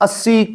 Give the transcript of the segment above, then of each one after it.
80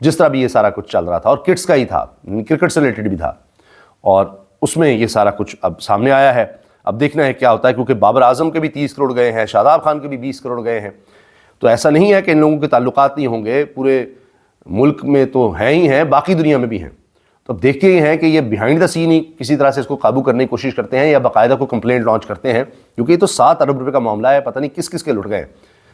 جس طرح بھی یہ سارا کچھ چل رہا تھا، اور کٹس کا ہی تھا، کرکٹ سے ریلیٹڈ بھی تھا، اور اس میں یہ سارا کچھ اب سامنے آیا ہے۔ اب دیکھنا ہے کیا ہوتا ہے، کیونکہ بابر اعظم کے بھی 30 کروڑ گئے ہیں، شاداب خان کے بھی 20 کروڑ گئے ہیں، تو ایسا نہیں ہے کہ ان لوگوں کے تعلقات نہیں ہوں گے، پورے ملک میں تو ہیں ہی ہیں، باقی دنیا میں بھی ہیں۔ تو اب دیکھتے ہی ہیں کہ یہ بیہائنڈ دا سین ہی کسی طرح سے اس کو قابو کرنے کی کوشش کرتے ہیں یا باقاعدہ کو کمپلینٹ لانچ کرتے ہیں، کیونکہ یہ تو 7 ارب روپے کا معاملہ ہے، پتہ نہیں کس کس کے لٹ گئے ہیں۔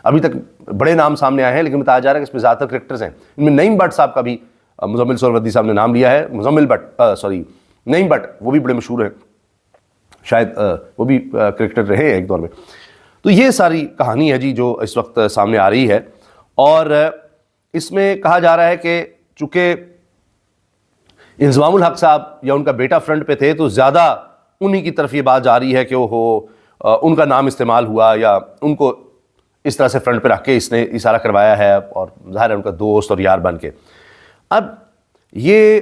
ابھی تک بڑے نام سامنے آئے ہیں، لیکن بتایا جا رہا ہے کہ اس میں زیادہ تر کریکٹرز ہیں۔ ان میں نعیم بٹ صاحب کا بھی مزمل سہروردی صاحب نے نام لیا ہے، نعیم بٹ وہ بھی بڑے مشہور ہیں، شاید وہ بھی کرکٹر رہے ہیں ایک دور میں۔ تو یہ ساری کہانی ہے جی جو اس وقت سامنے آ رہی ہے، اور اس میں کہا جا رہا ہے کہ چونکہ انضمام الحق صاحب یا ان کا بیٹا فرنٹ پہ تھے، تو زیادہ انہی کی طرف یہ بات جا رہی ہے کہ ان کا نام استعمال ہوا یا ان کو اس طرح سے فرنٹ پہ رکھ کے اس نے اشارہ کروایا ہے، اور ظاہر ہے ان کا دوست اور یار بن کے۔ اب یہ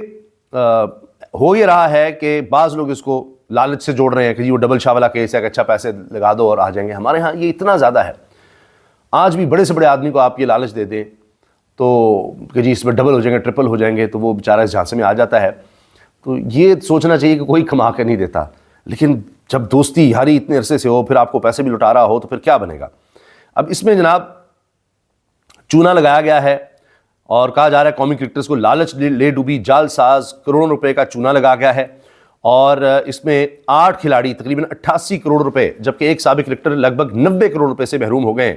ہو یہ رہا ہے کہ بعض لوگ اس کو لالچ سے جوڑ رہے ہیں کہ جی وہ ڈبل شاہ والا کیس ہے کہ اچھا پیسے لگا دو اور آ جائیں گے۔ ہمارے ہاں یہ اتنا زیادہ ہے، آج بھی بڑے سے بڑے آدمی کو آپ یہ لالچ دے دیں تو کہ جی اس میں ڈبل ہو جائیں گے، ٹرپل ہو جائیں گے، تو وہ بیچارہ اس جھانسے میں آ جاتا ہے۔ تو یہ سوچنا چاہیے کہ کوئی کما کے نہیں دیتا، لیکن جب دوستی یاری اتنے عرصے سے ہو، پھر آپ کو پیسے بھی لٹا رہا ہو، تو پھر کیا بنے گا۔ اب اس میں جناب چونا لگایا گیا ہے، اور کہا جا رہا ہے قومی کرکٹرز کو لالچ لے ڈوبی جال ساز کروڑوں روپے کا چونا لگا گیا ہے، اور اس میں 8 کھلاڑی تقریباً 88 کروڑ روپے، جبکہ ایک سابق کرکٹر لگ بھگ 90 کروڑ روپے سے محروم ہو گئے ہیں۔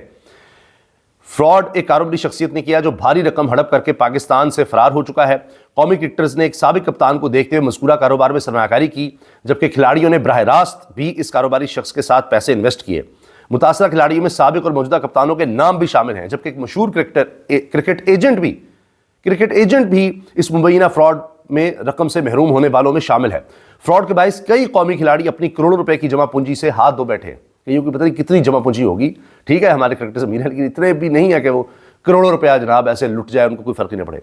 فراڈ ایک کاروباری شخصیت نے کیا جو بھاری رقم ہڑپ کر کے پاکستان سے فرار ہو چکا ہے۔ قومی کرکٹرز نے ایک سابق کپتان کو دیکھتے ہوئے مذکورہ کاروبار میں سرمایہ کاری کی، جبکہ کھلاڑیوں نے براہ راست بھی اس کاروباری شخص کے ساتھ پیسے انویسٹ کیے۔ متاثرہ کھلاڑیوں میں سابق اور موجودہ کپتانوں کے نام بھی شامل ہیں، جبکہ ایک مشہور کرکٹ ایجنٹ بھی اس مبینہ فراڈ میں رقم سے محروم ہونے والوں میں شامل ہے۔ فراڈ کے باعث کئی قومی کھلاڑی اپنی کروڑوں روپے کی جمع پونجی سے ہاتھ دھو بیٹھے ہیں۔ کیونکہ پتہ نہیں کتنی جمع پونجی ہوگی، ٹھیک ہے ہمارے کرکٹرز امیر ہیں، لیکن اتنے بھی نہیں ہے کہ وہ کروڑوں روپیہ جناب ایسے لٹ جائے، ان کو کوئی فرق ہی نہ پڑے۔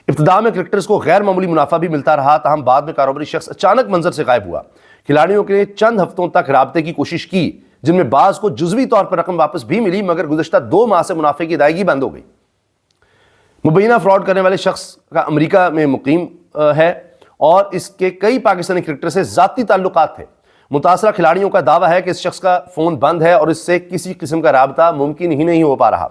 ابتدا میں کرکٹرز کو غیر معمولی منافع بھی ملتا رہا، تاہم بعد میں کاروباری شخص اچانک منظر سے غائب ہوا۔ کھلاڑیوں کے چند ہفتوں تک رابطے کی کوشش کی، جن میں بعض کو جزوی طور پر رقم واپس بھی ملی، مگر گزشتہ 2 ماہ سے منافع کی ادائیگی بند ہو گئی۔ مبینہ فراڈ کرنے والے شخص کا امریکہ میں مقیم ہے، اور اس کے کئی پاکستانی کرکٹر سے ذاتی تعلقات تھے۔ متاثرہ کھلاڑیوں کا دعویٰ ہے کہ اس شخص کا فون بند ہے اور اس سے کسی قسم کا رابطہ ممکن ہی نہیں ہو پا رہا۔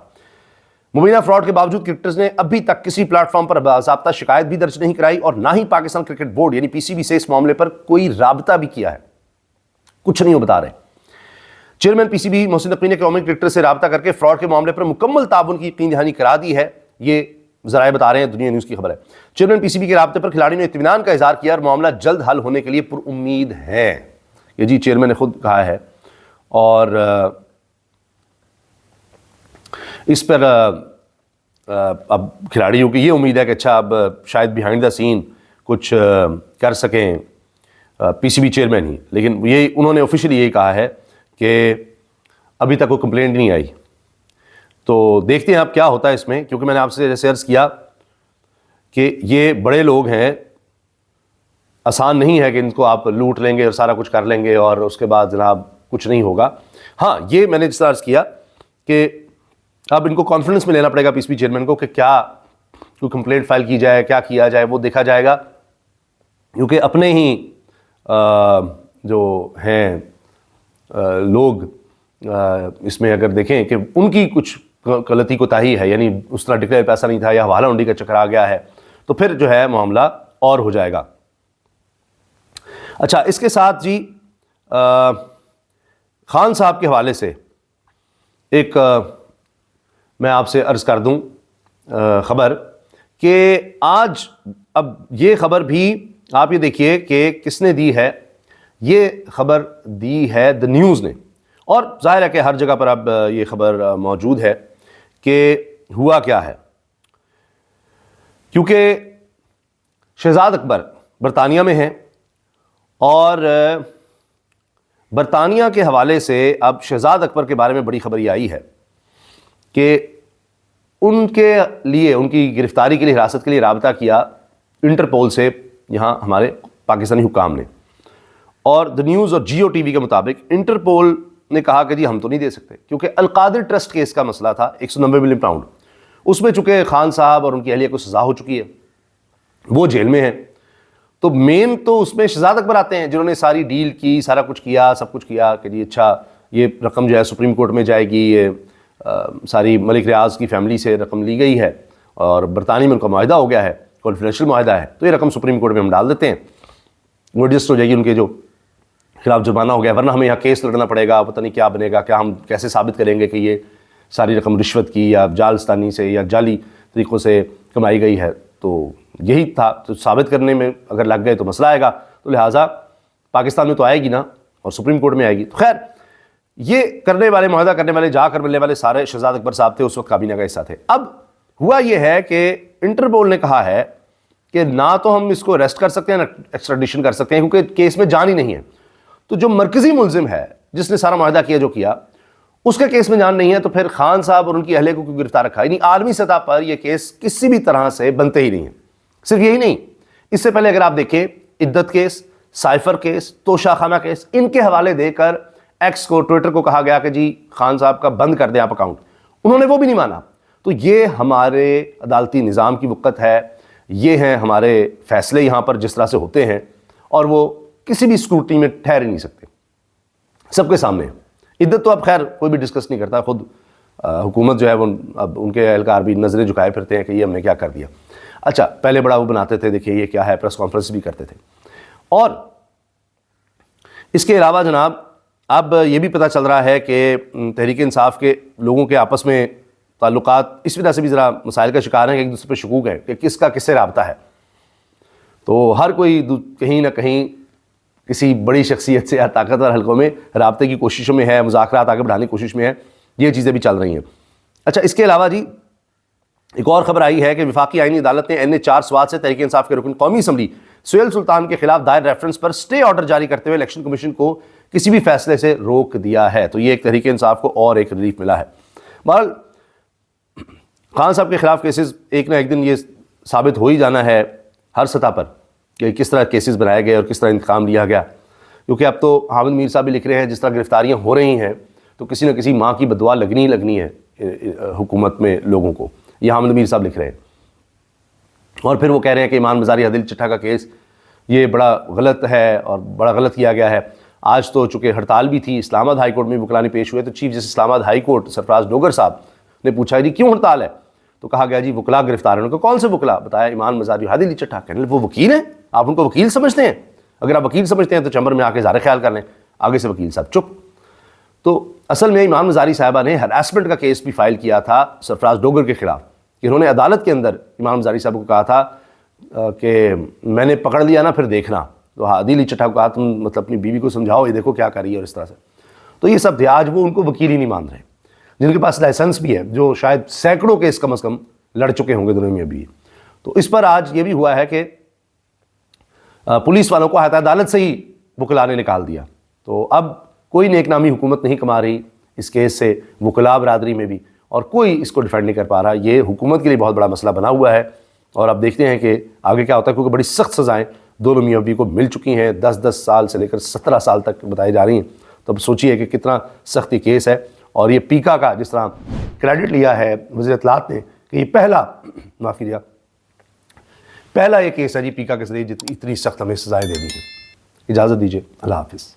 مبینہ فراڈ کے باوجود کرکٹرز نے ابھی تک کسی پلیٹ فارم پر باضابطہ شکایت بھی درج نہیں کرائی، اور نہ ہی پاکستان کرکٹ بورڈ یعنی PCB سے اس معاملے پر کوئی رابطہ بھی کیا ہے، کچھ نہیں بتا رہے۔ چیئرمین PCB محسن نقوی نے قومی کرکٹر سے رابطہ کر کے فراڈ کے معاملے پر مکمل تعاون کی یقین دہانی کرا دی ہے، یہ ذرائع بتا رہے ہیں، دنیا نیوز کی خبر ہے۔ چیئرمین PCB کے رابطے پر کھلاڑیوں نے اطمینان کا اظہار کیا اور معاملہ جلد حل ہونے کے لیے پر امید ہے، یہ جی چیئرمین نے خود کہا ہے۔ اور اس پر اب کھلاڑیوں کی یہ امید ہے کہ اچھا اب شاید بیہائنڈ دا سین کچھ کر سکیں PCB چیئرمین ہی، لیکن یہ انہوں نے آفیشلی یہی کہا ہے کہ ابھی تک کوئی کمپلینٹ نہیں آئی۔ تو دیکھتے ہیں اب کیا ہوتا ہے اس میں، کیونکہ میں نے آپ سے جیسے عرض کیا کہ یہ بڑے لوگ ہیں، آسان نہیں ہے کہ ان کو آپ لوٹ لیں گے اور سارا کچھ کر لیں گے اور اس کے بعد جناب کچھ نہیں ہوگا۔ ہاں یہ میں نے جس طرح عرض کیا کہ اب ان کو کانفیڈنس میں لینا پڑے گا PCB چیئرمین کو کہ کیا کوئی کمپلینٹ فائل کی جائے، کیا کیا جائے، وہ دیکھا جائے گا، کیونکہ اپنے ہی جو ہیں لوگ اس میں اگر دیکھیں کہ ان کی کچھ غلطی کوتاہی ہے، یعنی اس طرح ڈکلیئر پیسہ نہیں تھا یا حوالہ ہنڈی کا چکر آ گیا ہے، تو پھر جو ہے معاملہ اور ہو جائے گا۔ اچھا اس کے ساتھ جی خان صاحب کے حوالے سے ایک میں آپ سے عرض کر دوں خبر کہ آج اب یہ خبر بھی آپ یہ دیکھیے کہ کس نے دی ہے، یہ خبر دی ہے دا نیوز نے، اور ظاہر ہے کہ ہر جگہ پر اب یہ خبر موجود ہے کہ ہوا کیا ہے، کیونکہ شہزاد اکبر برطانیہ میں ہیں، اور برطانیہ کے حوالے سے اب شہزاد اکبر کے بارے میں بڑی خبر یہ آئی ہے کہ ان کے لیے ان کی گرفتاری کے لیے حراست کے لیے رابطہ کیا انٹرپول سے یہاں ہمارے پاکستانی حکام نے، اور دا نیوز اور جیو ٹی وی کے مطابق انٹرپول نے کہا کہ جی ہم تو نہیں دے سکتے، کیونکہ القادر ٹرسٹ کیس کا مسئلہ تھا 190 ملین پاؤنڈ، اس میں چونکہ خان صاحب اور ان کی اہلیہ کو سزا ہو چکی ہے، وہ جیل میں ہیں، تو مین تو اس میں شہزاد اکبر آتے ہیں جنہوں نے ساری ڈیل کی، سارا کچھ کیا، سب کچھ کیا کہ جی اچھا یہ رقم جو ہے سپریم کورٹ میں جائے گی، یہ ساری ملک ریاض کی فیملی سے رقم لی گئی ہے اور برطانیہ میں ان کا معاہدہ ہو گیا ہے، کانفیڈینشیل معاہدہ ہے، تو یہ رقم سپریم کورٹ میں ہم ڈال دیتے ہیں، وہ ایڈجسٹ ہو جائے گی، ان کے جو خلاف جرمانہ ہو گیا، ورنہ ہمیں یہاں کیس لڑنا پڑے گا، پتہ نہیں کیا بنے گا، کیا ہم کیسے ثابت کریں گے کہ یہ ساری رقم رشوت کی یا جالستانی سے یا جعلی طریقوں سے کمائی گئی ہے۔ تو یہی تھا، تو ثابت کرنے میں اگر لگ گئے تو مسئلہ آئے گا، تو لہٰذا پاکستان میں تو آئے گی نا، اور سپریم کورٹ میں آئے گی۔ تو خیر یہ کرنے والے، معاہدہ کرنے والے، جا کر ملنے والے سارے شہزاد اکبر صاحب تھے، اس وقت کابینہ کا حصہ تھے۔ اب ہوا یہ ہے کہ انٹرپول نے کہا ہے کہ نہ تو ہم اس کو اریسٹ کر سکتے ہیں نہ ایکسٹریڈیشن کر سکتے ہیں، کیونکہ کیس میں جان ہی نہیں ہے۔ تو جو مرکزی ملزم ہے جس نے سارا معاہدہ کیا جو کیا، اس کے کیس میں جان نہیں ہے، تو پھر خان صاحب اور ان کی اہلیہ کو کیوں گرفتار رکھا؟ یعنی عالمی سطح پر یہ کیس کسی بھی طرح سے بنتے ہی نہیں ہیں۔ صرف یہی نہیں، اس سے پہلے اگر آپ دیکھیں عدت کیس، سائفر کیس، توشہ خانہ کیس، ان کے حوالے دے کر ایکس کو، ٹویٹر کو کہا گیا کہ جی خان صاحب کا بند کر دیں آپ اکاؤنٹ، انہوں نے وہ بھی نہیں مانا۔ تو یہ ہمارے عدالتی نظام کی وقت ہے، یہ ہیں ہمارے فیصلے یہاں پر جس طرح سے ہوتے ہیں، اور وہ کسی بھی اسکروٹنی میں ٹھہر ہی نہیں سکتے، سب کے سامنے۔ عدت تو اب خیر کوئی بھی ڈسکس نہیں کرتا، خود حکومت جو ہے وہ اب ان کے اہلکار بھی نظریں جھکائے پھرتے ہیں کہ یہ ہم نے کیا کر دیا۔ اچھا پہلے بڑا وہ بناتے تھے، دیکھیے یہ کیا ہے، پریس کانفرنس بھی کرتے تھے۔ اور اس کے علاوہ جناب اب یہ بھی پتہ چل رہا ہے کہ تحریک انصاف کے لوگوں کے آپس میں تعلقات اس وجہ سے بھی ذرا مسائل کا شکار ہیں کہ ایک دوسرے پہ شکوک ہے کہ کس کا کس سے رابطہ ہے۔ تو ہر کوئی کہیں نہ کہیں کسی بڑی شخصیت سے یا طاقتور حلقوں میں رابطے کی کوششوں میں ہے، مذاکرات آگے بڑھانے کی کوشش میں ہے، یہ چیزیں بھی چل رہی ہیں۔ اچھا اس کے علاوہ جی ایک اور خبر آئی ہے کہ وفاقی آئینی عدالت نے NA 4 سوات سے تحریک انصاف کے رکن قومی اسمبلی سہیل سلطان کے خلاف دائر ریفرنس پر سٹے آرڈر جاری کرتے ہوئے الیکشن کمیشن کو کسی بھی فیصلے سے روک دیا ہے۔ تو یہ ایک تحریک انصاف کو اور ایک ریلیف ملا ہے۔ بہرحال خان صاحب کے خلاف کیسز ایک نہ ایک دن یہ ثابت ہو ہی جانا ہے ہر سطح پر کہ کس طرح کیسز بنائے گئے اور کس طرح انتقام لیا گیا، کیونکہ اب تو حامد میر صاحب بھی لکھ رہے ہیں جس طرح گرفتاریاں ہو رہی ہیں تو کسی نہ کسی ماں کی بدعا لگنی ہی لگنی ہے حکومت میں لوگوں کو، یہ حامد میر صاحب لکھ رہے ہیں۔ اور پھر وہ کہہ رہے ہیں کہ ایمان مزاری عادل چٹھا کا کیس یہ بڑا غلط ہے اور بڑا غلط کیا گیا ہے۔ آج تو چونکہ ہڑتال بھی تھی، اسلام آباد ہائی کورٹ میں وکلاء پیش ہوئے، تو چیف جسٹس اسلام آباد ہائی کورٹ سرفراز ڈوگر صاحب نے پوچھا جی کیوں ہڑتال ہے؟ تو کہا گیا جی وکلاء گرفتار ہیں۔ ان کو کون سے وکلاء؟ بتایا ایمان مزاری عادل چٹھا۔ کہنے لگے وہ وکیل ہیں، آپ ان کو وکیل سمجھتے ہیں؟ اگر آپ وکیل سمجھتے ہیں تو چیمبر میں آ کے اظہار خیال کر لیں۔ آگے سے وکیل صاحب چپ۔ تو اصل میں ایمان مزاری صاحبہ نے ہراسمنٹ کا کیس بھی فائل کیا تھا سرفراز ڈوگر کے خلاف، کہ انہوں نے عدالت کے اندر ایمان مزاری صاحب کو کہا تھا کہ میں نے پکڑ لیا نا پھر دیکھنا، تو عادل چٹھا کو کہا تم مطلب اپنی بیوی کو سمجھاؤ، یہ دیکھو کیا کر رہی ہے، اور اس طرح سے۔ تو یہ سب تھے، آج وہ ان کو وکیل ہی نہیں مان رہے، جن کے پاس لائسنس بھی ہے، جو شاید سینکڑوں کیس کم از کم لڑ چکے ہوں گے دنیا میں ابھی۔ تو اس پر آج یہ بھی ہوا ہے کہ پولیس والوں کو ہاتھ عدالت سے ہی وکلاء نے نکال دیا۔ تو اب کوئی نیک نامی حکومت نہیں کما رہی اس کیس سے، وکلاء برادری میں بھی، اور کوئی اس کو ڈیفینڈ نہیں کر پا رہا۔ یہ حکومت کے لیے بہت بڑا مسئلہ بنا ہوا ہے، اور اب دیکھتے ہیں کہ آگے کیا ہوتا ہے، کیونکہ بڑی سخت سزائیں دونوں میاں بیوی کو مل چکی ہیں، 10 سال سے لے کر 17 سال تک بتائی جا رہی ہیں۔ تو اب سوچیے کہ کتنا سختی کیس ہے، اور یہ پیکا کا جس طرح کریڈٹ لیا ہے وزیر اطلاعات نے کہ یہ پہلا یہ کیس ہے جی پیکا کے ذریعے اتنی سخت ہمیں سزائیں دے دی ہیں۔ اجازت دیجیے، اللہ حافظ۔